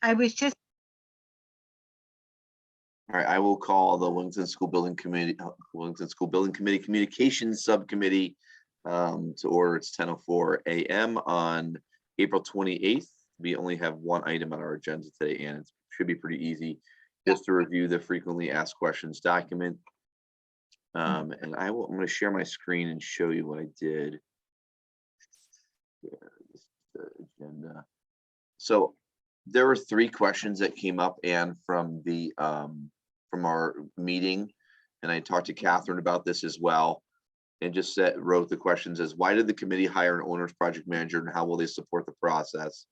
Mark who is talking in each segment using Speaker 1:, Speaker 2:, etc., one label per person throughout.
Speaker 1: I was just,
Speaker 2: All right, I will call the Willington School Building Committee, Communications Subcommittee to order. It's 10:04 a.m. on April 28th. We only have one item on our agenda today, and it should be pretty easy, just to review the frequently asked questions document. And I'm going to share my screen and show you what I did. This is the agenda. So there were 3 questions that came up, and from our meeting, and I talked to Catherine about this as well, and just wrote the questions as: why did the committee hire an owner's project manager, and how will they support the process?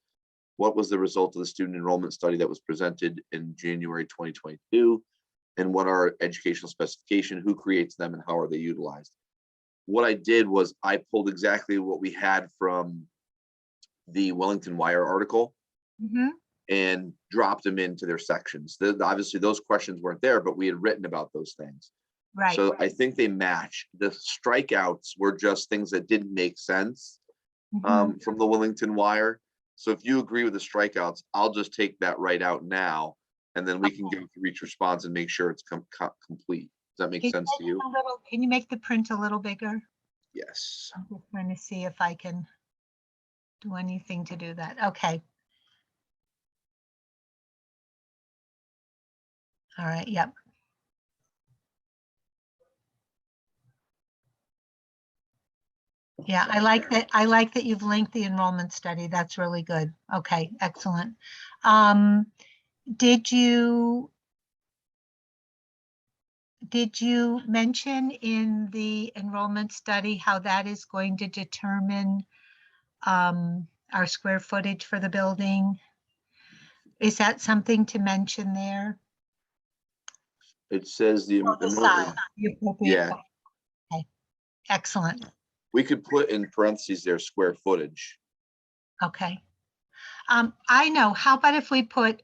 Speaker 2: What was the result of the student enrollment study that was presented in January 2022? And what are educational specification? Who creates them, and how are they utilized? What I did was I pulled exactly what we had from the Willington Wire article and dropped them into their sections. Obviously, those questions weren't there, but we had written about those things.
Speaker 1: right.
Speaker 2: So I think they match. The strikeouts were just things that didn't make sense from the Willington Wire. So if you agree with the strikeouts, I'll just take that right out now, and then we can go through each response and make sure it's complete. Does that make sense to you?
Speaker 1: Can you make the print a little bigger?
Speaker 2: Yes.
Speaker 1: I'm just trying to see if I can do anything to do that. Okay. All right, yep. Yeah, I like that. I like that you've linked the enrollment study. That's really good. Okay, excellent. Did you mention in the enrollment study how that is going to determine our square footage for the building? Is that something to mention there?
Speaker 2: It says the
Speaker 1: appropriate.
Speaker 2: yeah.
Speaker 1: Okay, excellent.
Speaker 2: We could put in parentheses their square footage.
Speaker 1: Okay. I know. How about if we put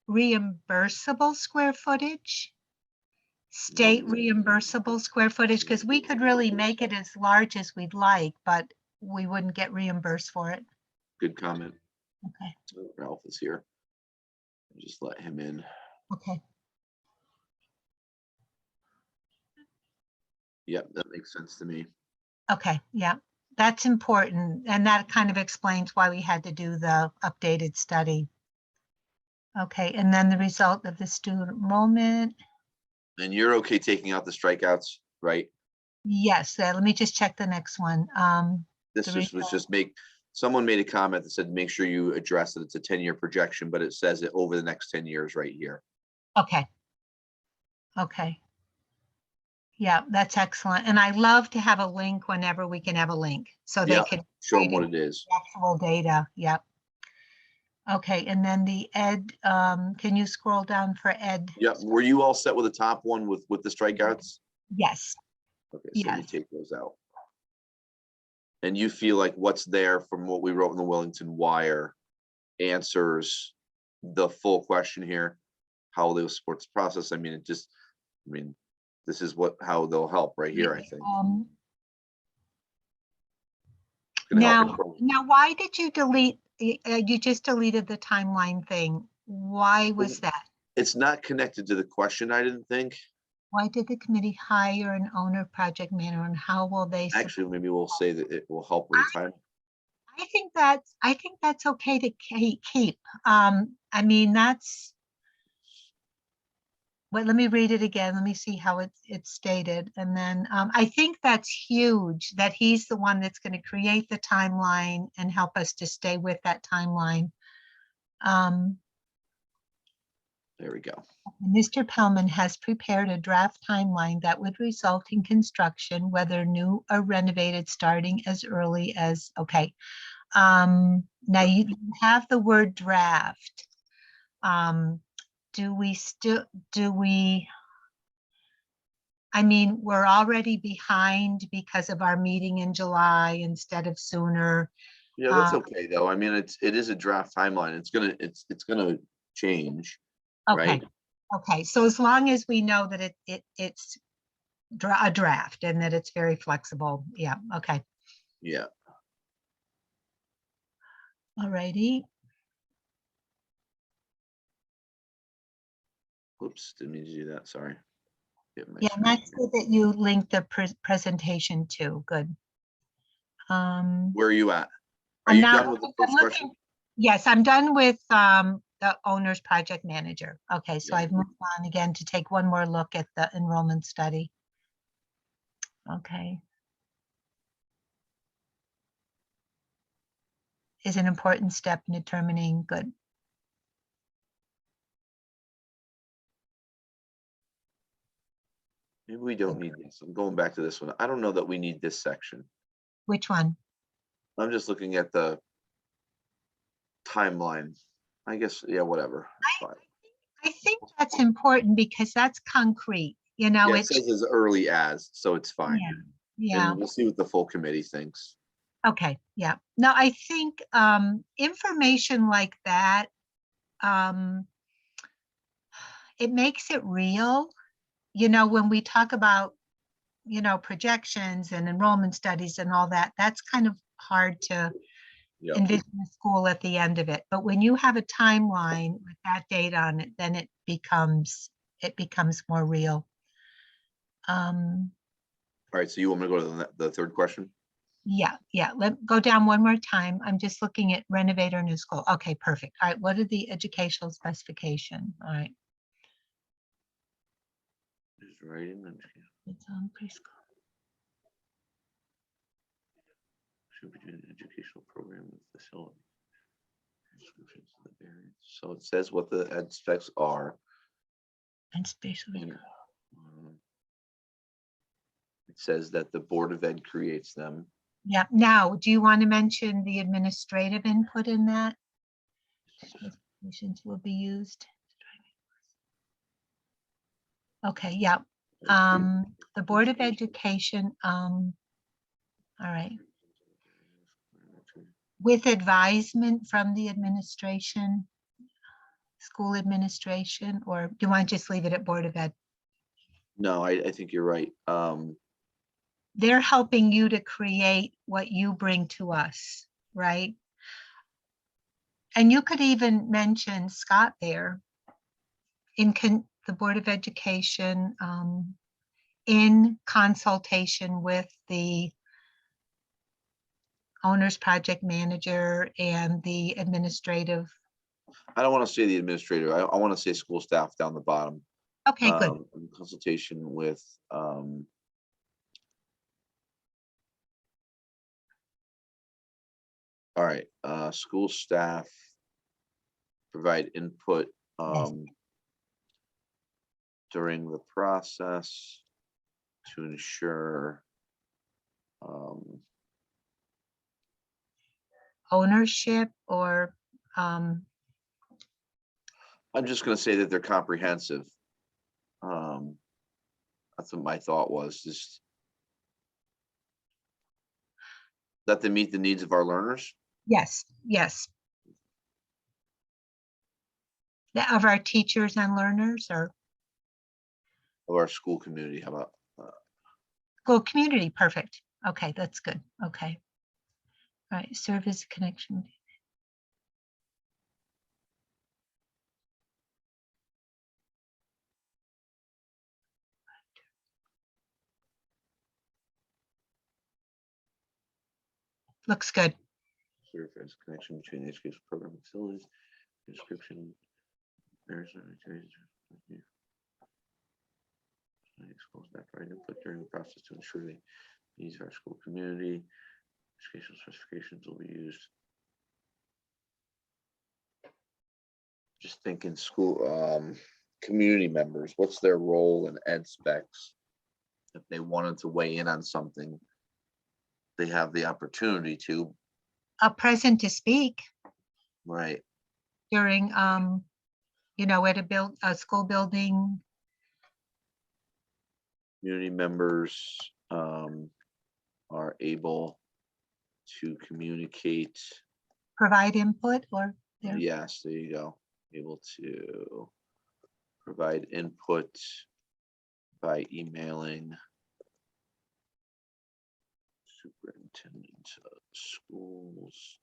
Speaker 1: reimbursable square footage? State reimbursable square footage, because we could really make it as large as we'd like, but we wouldn't get reimbursed for it.
Speaker 2: Good comment.
Speaker 1: Okay.
Speaker 2: Ralph is here. Just let him in.
Speaker 1: Okay.
Speaker 2: Yep, that makes sense to me.
Speaker 1: Okay, yeah, that's important. And that kind of explains why we had to do the updated study. Okay, and then the result of the student enrollment.
Speaker 2: And you're okay taking out the strikeouts, right?
Speaker 1: Yes, let me just check the next one.
Speaker 2: This was just someone made a comment that said, make sure you address that it's a 10-year projection, but it says it over the next 10 years right here.
Speaker 1: Okay. Okay. Yeah, that's excellent. And I love to have a link whenever we can have a link, so they can
Speaker 2: show them what it is.
Speaker 1: Actual data. Yep. Okay, and then the ed, can you scroll down for ed?
Speaker 2: Yep. Were you all set with the top one with the strikeouts?
Speaker 1: Yes.
Speaker 2: Okay, so let me take those out. And you feel like what's there from what we wrote in the Willington Wire answers the full question here, how they'll support the process? I mean, this is how they'll help right here, I think.
Speaker 1: Now, why did you delete, you just deleted the timeline thing? Why was that?
Speaker 2: It's not connected to the question, I didn't think.
Speaker 1: Why did the committee hire an owner project manager, and how will they?
Speaker 2: Actually, maybe we'll say that it will help with the time.
Speaker 1: I think that's okay to keep. I mean, that's. Wait, let me read it again. Let me see how it's stated. And then I think that's huge that he's the one that's going to create the timeline and help us to stay with that timeline.
Speaker 2: There we go.
Speaker 1: Mr. Pellman has prepared a draft timeline that would result in construction, whether new or renovated, starting as early as, okay. Now you have the word draft. I mean, we're already behind because of our meeting in July instead of sooner.
Speaker 2: Yeah, that's okay though. I mean, it is a draft timeline. It's gonna change.
Speaker 1: Okay.
Speaker 2: Right?
Speaker 1: Okay. So as long as we know that it's a draft and that it's very flexible. Yeah. Okay.
Speaker 2: Yeah.
Speaker 1: All righty.
Speaker 2: Oops, didn't mean to do that, sorry. Get my
Speaker 1: Yeah, and
Speaker 2: screen
Speaker 1: that's
Speaker 2: here.
Speaker 1: good that you linked the presentation too. Good.
Speaker 2: Where are you at? Are
Speaker 1: I'm
Speaker 2: you
Speaker 1: now
Speaker 2: done with the
Speaker 1: I'm
Speaker 2: first question?
Speaker 1: looking. Yes, I'm done with the owner's project manager. Okay, so
Speaker 2: Yeah.
Speaker 1: I've moved on again to take one more look at the enrollment study. Okay. Is an important step in determining good.
Speaker 2: Maybe we don't need this. I'm going back to this one. I don't know that we need this section.
Speaker 1: Which one?
Speaker 2: I'm just looking at the timeline. I guess, yeah, whatever. It's fine.
Speaker 1: I think that's important because that's concrete, you know,
Speaker 2: Yeah, it
Speaker 1: it's,
Speaker 2: says as early as, so it's fine.
Speaker 1: yeah, yeah.
Speaker 2: And we'll see what the full committee thinks.
Speaker 1: Okay, yeah. No, I think information like that, um, it makes it real. You know, when we talk about, you know, projections and enrollment studies and all that, that's kind of hard to
Speaker 2: Yeah.
Speaker 1: envision the school at the end of it. But when you have a timeline with that date on it, then it becomes more real.
Speaker 2: All right, so you want me to go to the third question?
Speaker 1: Yeah, go down one more time. I'm just looking at renovator new school. Okay, perfect. All right, what are the educational specification? All right,
Speaker 2: Just right in.
Speaker 1: it's on preschool.
Speaker 2: Should be doing an educational program and facility. So it says what the ed specs are.
Speaker 1: And spatial.
Speaker 2: And, it says that the Board of Ed creates them.
Speaker 1: Yeah, now, do you want to mention the administrative input in that? Specifications will be used. Okay, yeah. The Board of Education, all right. With advisement from the administration, school administration, or do you want to just leave it at Board of Ed?
Speaker 2: No, I think you're right.
Speaker 1: They're helping you to create what you bring to us, right? And you could even mention Scott there in the Board of Education, in consultation with the owner's project manager and the administrative.
Speaker 2: I don't want to say the administrator. I want to say school staff down the bottom.
Speaker 1: Okay, good.
Speaker 2: In consultation with all right, school staff provide input
Speaker 1: Yes.
Speaker 2: during the process to ensure
Speaker 1: Ownership or
Speaker 2: I'm just going to say that they're comprehensive. That's what my thought was, just that they meet the needs of our learners.
Speaker 1: yes, of our teachers and learners, or
Speaker 2: Of our school community. How about
Speaker 1: school community? Perfect. Okay, that's good. Okay. All right, service connection. Looks good.
Speaker 2: serve as connection between the education program and facilities, description, schools that provide input during the process to ensure the needs of our school community. Educational specifications will be used. Just thinking school community members, what's their role in ed specs? If they wanted to weigh in on something, they have the opportunity to.
Speaker 1: Present to speak
Speaker 2: Right.
Speaker 1: during, you know, at a school building.
Speaker 2: Community members are able to communicate.
Speaker 1: Provide input or there.
Speaker 2: Yes, there you go. Able to provide input by emailing superintendent of schools.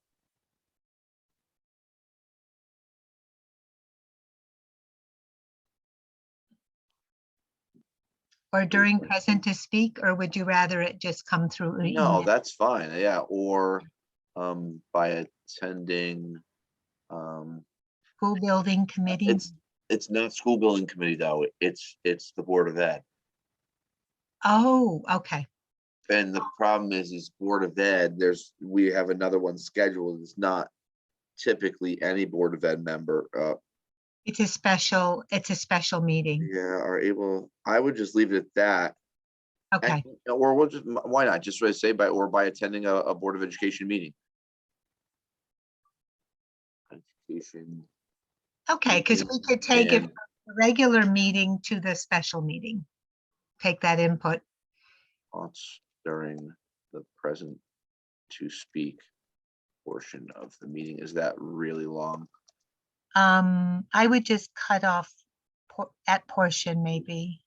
Speaker 1: or during present to speak, or would you rather it just come through
Speaker 2: No,
Speaker 1: email?
Speaker 2: that's fine. Yeah, or by attending.
Speaker 1: School building committee?
Speaker 2: It's not school building committee though. It's the Board of Ed.
Speaker 1: Oh, okay.
Speaker 2: And the problem is Board of Ed, we have another one scheduled. It's not typically any Board of Ed member,
Speaker 1: It's a special meeting.
Speaker 2: yeah, are able, I would just leave it at that.
Speaker 1: Okay,
Speaker 2: Or we'll just, why not just say by attending a Board of Education meeting. Education
Speaker 1: okay, because we could take it
Speaker 2: and
Speaker 1: from the regular meeting to the special meeting. Take that input.
Speaker 2: thoughts during the present to speak portion of the meeting. Is that really long?
Speaker 1: I would just cut off at portion maybe,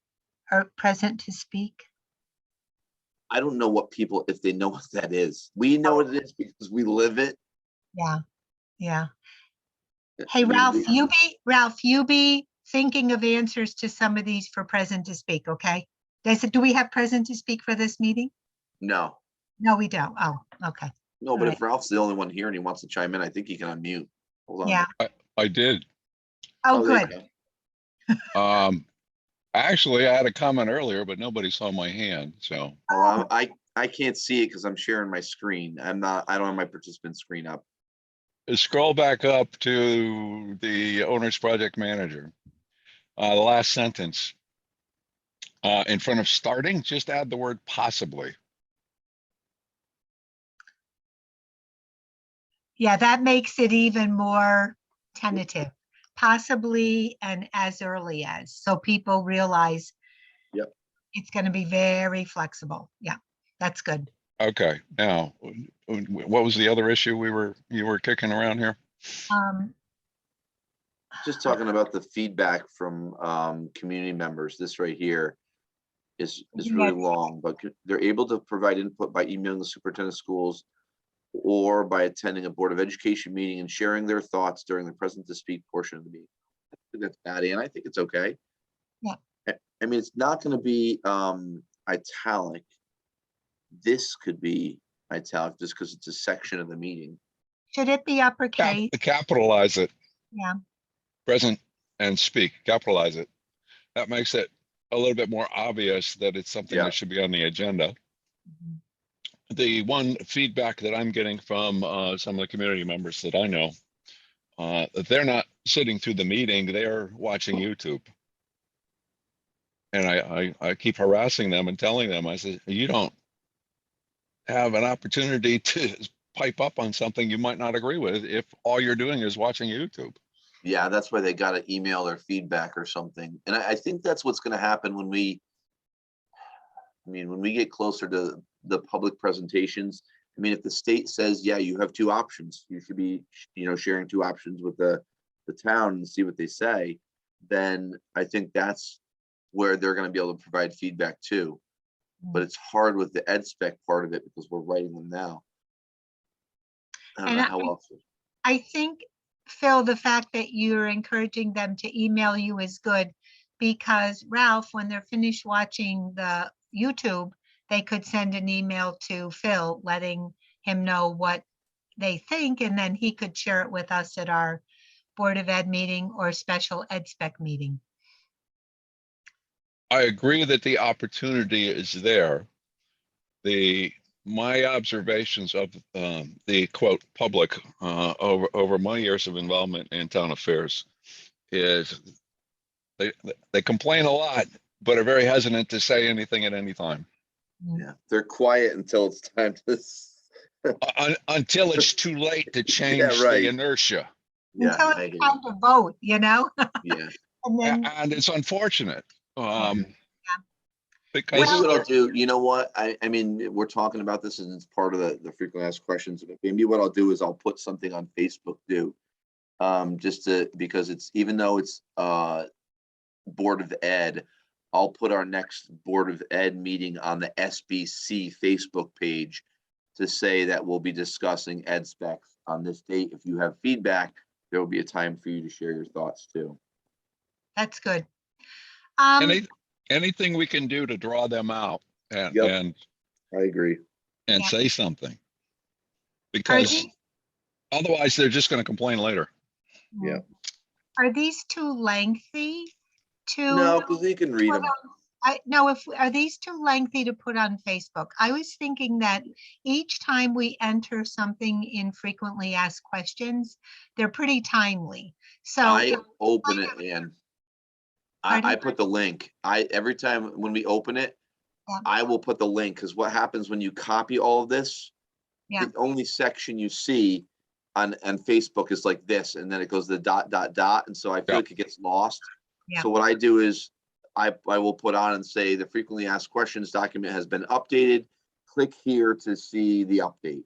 Speaker 1: or present to speak.
Speaker 2: I don't know what people, if they know what that is. We know what it is because we live it.
Speaker 1: Yeah, yeah.
Speaker 2: I
Speaker 1: Hey,
Speaker 2: mean,
Speaker 1: Ralph, you be thinking of answers to some of these for present to speak, okay? Do we have present to speak for this meeting?
Speaker 2: No,
Speaker 1: No, we don't. Oh, okay.
Speaker 2: no, but
Speaker 1: All
Speaker 2: if Ralph's the only one here and he wants to chime in, I think he can unmute. Hold on.
Speaker 1: Yeah.
Speaker 3: I did.
Speaker 1: Oh,
Speaker 2: there you
Speaker 1: good.
Speaker 2: go.
Speaker 3: Actually, I had a comment earlier, but nobody saw my hand, so.
Speaker 2: Oh, I can't see it because I'm sharing my screen. I don't have my participant screen up.
Speaker 3: Scroll back up to the owner's project manager. The last sentence. In front of starting, just add the word possibly.
Speaker 1: Yeah, that makes it even more tentative, possibly and as early as, so people realize
Speaker 2: Yep.
Speaker 1: it's going to be very flexible. Yeah, that's good.
Speaker 3: Okay, now, what was the other issue you were kicking around here?
Speaker 2: Just talking about the feedback from community members. This right here is really long, but they're able to provide input by emailing the superintendent of schools or by attending a Board of Education meeting and sharing their thoughts during the present to speak portion of the meeting. I think that's Patty, and I think it's okay.
Speaker 1: Yeah.
Speaker 2: I mean, it's not going to be italic. This could be italic just because it's a section of the meeting.
Speaker 1: Should it be uppercase?
Speaker 3: Capitalize it.
Speaker 1: Yeah.
Speaker 3: Present and speak, capitalize it. That makes it a little bit more obvious that it's something that should be on the agenda.
Speaker 1: Mhm.
Speaker 3: The one feedback that I'm getting from some of the community members that I know, they're not sitting through the meeting, they're watching YouTube. And I keep harassing them and telling them, I said, you don't have an opportunity to pipe up on something you might not agree with if all you're doing is watching YouTube.
Speaker 2: Yeah, that's why they got to email their feedback or something. And I think that's what's going to happen when we get closer to the public presentations. I mean, if the state says, yeah, you have two options, you should be, sharing two options with the town and see what they say, then I think that's where they're going to be able to provide feedback too. But it's hard with the ed spec part of it because we're writing them now. I don't know how else.
Speaker 1: I think, Phil, the fact that you're encouraging them to email you is good, because Ralph, when they're finished watching the YouTube, they could send an email to Phil letting him know what they think, and then he could share it with us at our Board of Ed meeting or special ed spec meeting.
Speaker 3: I agree that the opportunity is there. My observations of the quote public over my years of involvement in town affairs is they complain a lot, but are very hesitant to say anything at any time.
Speaker 2: Yeah, they're quiet until it's time to.
Speaker 3: Until it's too late to change the inertia.
Speaker 2: Yeah,
Speaker 1: until it's time to vote,
Speaker 2: Yeah.
Speaker 1: And
Speaker 3: it's unfortunate. Because
Speaker 2: maybe what I'll do, you know what? I mean, we're talking about this and it's part of the frequently asked questions. But maybe what I'll do is I'll put something on Facebook too. Because it's, even though it's Board of Ed, I'll put our next Board of Ed meeting on the SBC Facebook page to say that we'll be discussing ed specs on this date. If you have feedback, there will be a time for you to share your thoughts too.
Speaker 1: that's good.
Speaker 3: anything we can do to draw them out and,
Speaker 2: Yep. I agree.
Speaker 3: and
Speaker 1: Yeah.
Speaker 3: say something.
Speaker 1: Are
Speaker 3: Because
Speaker 1: these,
Speaker 3: otherwise they're just going to complain later.
Speaker 2: Yeah.
Speaker 1: Are these too lengthy to?
Speaker 2: No, because you can read them.
Speaker 1: No, are these too lengthy to put on Facebook? I was thinking that each time we enter something in frequently asked questions, they're pretty timely. So
Speaker 2: I open it and I
Speaker 1: Pardon?
Speaker 2: put the link. Every time when we open it,
Speaker 1: Yeah.
Speaker 2: I will put the link, because what happens when you copy all of this,
Speaker 1: Yeah.
Speaker 2: the only section you see on Facebook is like this, and then it goes the dot, dot, dot. And so I feel
Speaker 3: Yeah.
Speaker 2: like it gets lost.
Speaker 1: Yeah.
Speaker 2: So what I do is I will put on and say the frequently asked questions document has been updated. Click here to see the update.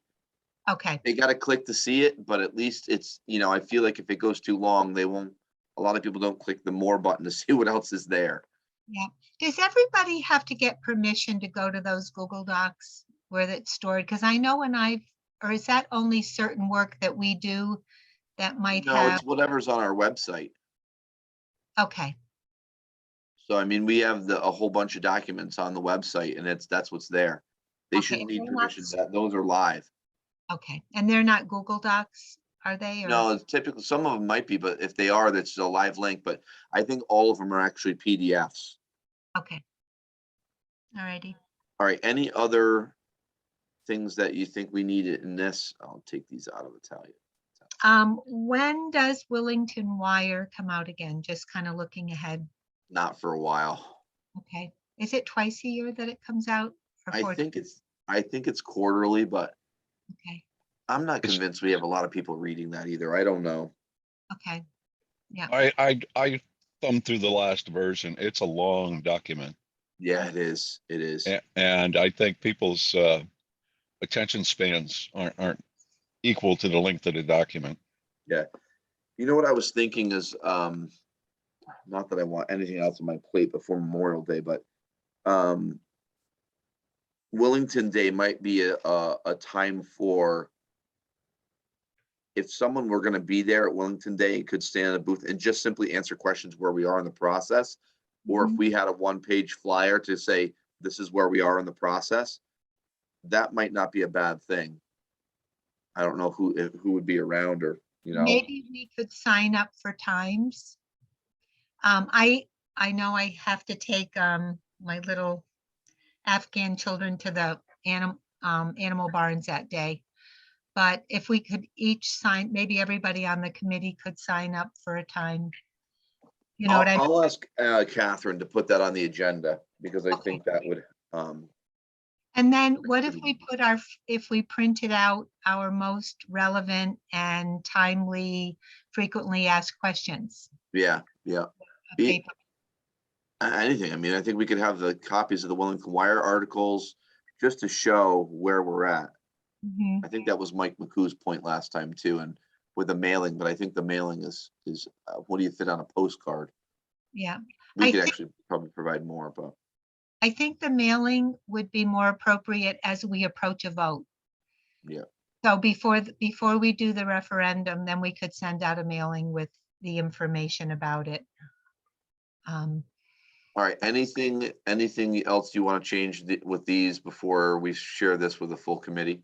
Speaker 1: Okay,
Speaker 2: They got to click to see it, but at least it's, I feel like if it goes too long, they won't, a lot of people don't click the more button to see what else is there.
Speaker 1: yeah. Does everybody have to get permission to go to those Google Docs where it's stored? Because I know or is that only certain work that we do that might
Speaker 2: No,
Speaker 1: have?
Speaker 2: it's whatever's on our website.
Speaker 1: Okay,
Speaker 2: So, I mean, we have a whole bunch of documents on the website, and that's what's there. They
Speaker 1: Okay,
Speaker 2: shouldn't need
Speaker 1: they're not
Speaker 2: permission. Those are live.
Speaker 1: okay. And they're not Google Docs, are they? Or-
Speaker 2: No, it's typically, some of them might be, but if they are, that's a live link, but I think all of them are actually PDFs.
Speaker 1: Okay. All righty.
Speaker 2: All right, any other things that you think we needed in this? I'll take these out of Italian.
Speaker 1: When does Willington Wire come out again? Just kind of looking ahead.
Speaker 2: Not for a while.
Speaker 1: Okay. Is it twice a year that it comes out? Or
Speaker 2: I think it's quarterly, but
Speaker 1: Okay,
Speaker 2: I'm not
Speaker 3: It's-
Speaker 2: convinced we have a lot of people reading that either. I don't know.
Speaker 1: okay.
Speaker 3: I thumbed through the last version. It's a long document.
Speaker 2: Yeah, it is. It is.
Speaker 3: And I think people's attention spans aren't equal to the length of the document.
Speaker 2: Yeah. You know what I was thinking is, not that I want anything else on my plate before Memorial Day, but Willington Day might be a time for, if someone were going to be there at Willington Day and could stand in a booth and just simply answer questions where we are in the process, or if
Speaker 1: Mhm.
Speaker 2: we had a one-page flyer to say, this is where we are in the process, that might not be a bad thing. I don't know who would be around, or,
Speaker 1: Maybe we could sign up for times. I know I have to take my little Afghan children to the animal barns that day. But if we could each sign, maybe everybody on the committee could sign up for a time. You know what I mean?
Speaker 2: I'll ask Catherine to put that on the agenda, because I think that would,
Speaker 1: And then what if we put if we printed out our most relevant and timely, frequently asked questions?
Speaker 2: yeah.
Speaker 1: Okay.
Speaker 2: Anything. I mean, I think we could have the copies of the Willington Wire articles just to show where we're at.
Speaker 1: Mhm.
Speaker 2: I think that was Mike McCoo's point last time too, and with the mailing, but I think the mailing is what do you fit on a postcard?
Speaker 1: Yeah,
Speaker 2: We
Speaker 1: I
Speaker 2: could
Speaker 1: think-
Speaker 2: actually probably provide more, but
Speaker 1: I think the mailing would be more appropriate as we approach a vote.
Speaker 2: yeah.
Speaker 1: So before we do the referendum, then we could send out a mailing with the information about it.
Speaker 2: All right, anything else you want to change with these before we share this with the full committee?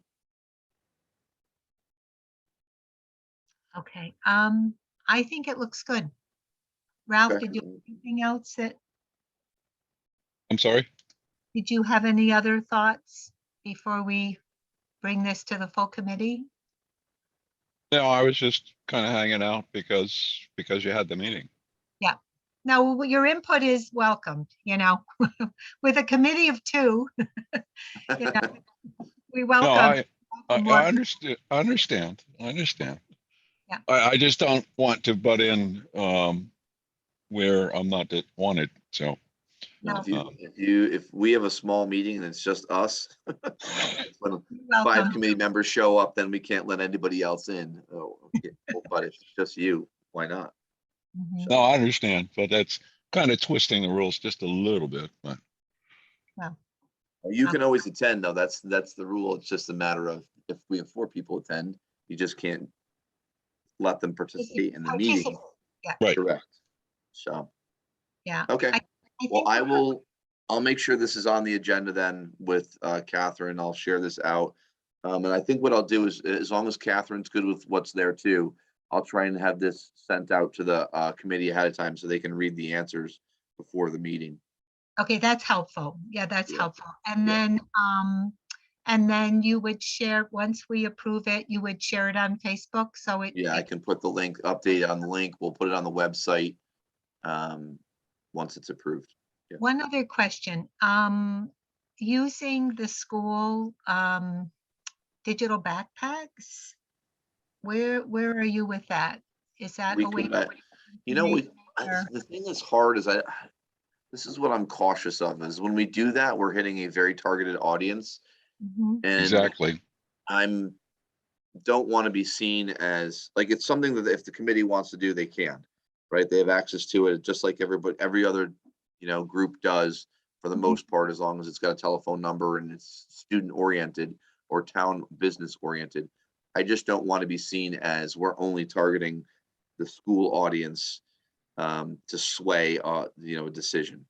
Speaker 1: Okay, I think it looks good. Ralph,
Speaker 2: Okay.
Speaker 1: did you have anything else
Speaker 3: I'm sorry?
Speaker 1: did you have any other thoughts before we bring this to the full committee?
Speaker 3: No, I was just kind of hanging out because you had the meeting.
Speaker 1: Yeah. No, your input is welcomed, with a committee of two. you know, we
Speaker 3: No,
Speaker 1: welcome.
Speaker 3: I understand.
Speaker 1: Yeah.
Speaker 3: I just don't want to butt in where I'm not wanted. So
Speaker 1: No,
Speaker 2: If we have a small meeting and it's just us, when
Speaker 1: you're
Speaker 2: 5
Speaker 1: welcome.
Speaker 2: committee members show up, then we can't let anybody else in. Oh, okay. But if it's just you, why not?
Speaker 1: Mhm.
Speaker 3: no, I understand, but that's kind of twisting the rules just a little bit. But
Speaker 2: You can always attend, though. That's the rule. It's just a matter of, if we have 4 people attend, you just can't let them participate in the meeting.
Speaker 1: Yeah.
Speaker 3: Right.
Speaker 2: Correct. So,
Speaker 1: Yeah.
Speaker 2: okay.
Speaker 1: I
Speaker 2: Well,
Speaker 1: think
Speaker 2: I will I'll make sure this is on the agenda then with Catherine. I'll share this out. And I think what I'll do is, as long as Catherine's good with what's there too, I'll try and have this sent out to the committee ahead of time so they can read the answers before the meeting.
Speaker 1: Okay, that's helpful. Yeah, that's
Speaker 2: Yeah.
Speaker 1: helpful. And
Speaker 2: Yeah.
Speaker 1: then you would share, once we approve it, you would share it on Facebook, so it.
Speaker 2: Yeah, I can put the link, update on the link. We'll put it on the website once it's approved. Yeah.
Speaker 1: One other question, using the school, digital backpacks, where are you with that? Is that
Speaker 2: We
Speaker 1: a way?
Speaker 2: could,
Speaker 1: to
Speaker 2: you know,
Speaker 1: information or-
Speaker 2: the thing that's hard is this is what I'm cautious of, is when we do that, we're hitting a very targeted audience.
Speaker 1: Mhm.
Speaker 2: And
Speaker 3: Exactly.
Speaker 2: don't want to be seen as, like, it's something that if the committee wants to do, they can, right? They have access to it, just like every other, group does for the
Speaker 1: Mhm.
Speaker 2: most part, as long as it's got a telephone number and it's student oriented or town business oriented. I just don't want to be seen as we're only targeting the school audience to sway, a decision.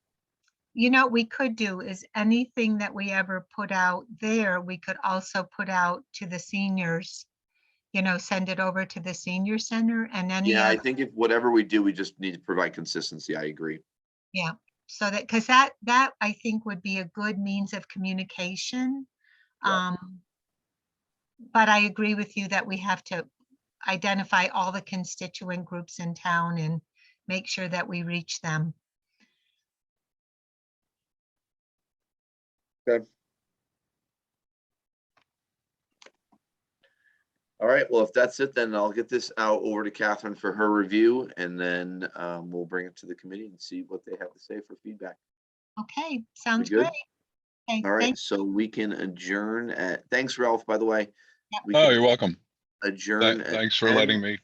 Speaker 1: We could do is anything that we ever put out there, we could also put out to the seniors, send it over to the senior center and any
Speaker 2: Yeah, I
Speaker 1: other,
Speaker 2: think if whatever we do, we just need to provide consistency. I agree.
Speaker 1: yeah. So that, because that I think would be a good means of communication.
Speaker 2: Yeah.
Speaker 1: But I agree with you that we have to identify all the constituent groups in town and make sure that we reach them.
Speaker 2: Okay. All right, well, if that's it, then I'll get this out over to Catherine for her review, and then we'll bring it to the committee and see what they have to say for feedback.
Speaker 1: Okay, sounds
Speaker 2: good?
Speaker 1: great. Okay,
Speaker 2: All right,
Speaker 1: thank-
Speaker 2: so we can adjourn thanks, Ralph, by the way.
Speaker 1: Yep.
Speaker 2: We
Speaker 3: Oh,
Speaker 2: can
Speaker 3: you're welcome.
Speaker 2: adjourn at
Speaker 3: Thanks for
Speaker 2: 10
Speaker 3: letting me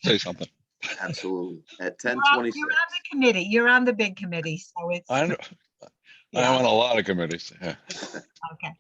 Speaker 3: say something.
Speaker 2: Absolutely, at
Speaker 1: You're
Speaker 2: 10:26.
Speaker 1: on the committee. You're on the big committee, so it's,
Speaker 3: I'm
Speaker 1: yeah,
Speaker 3: on a lot of committees. Yeah.
Speaker 1: okay. All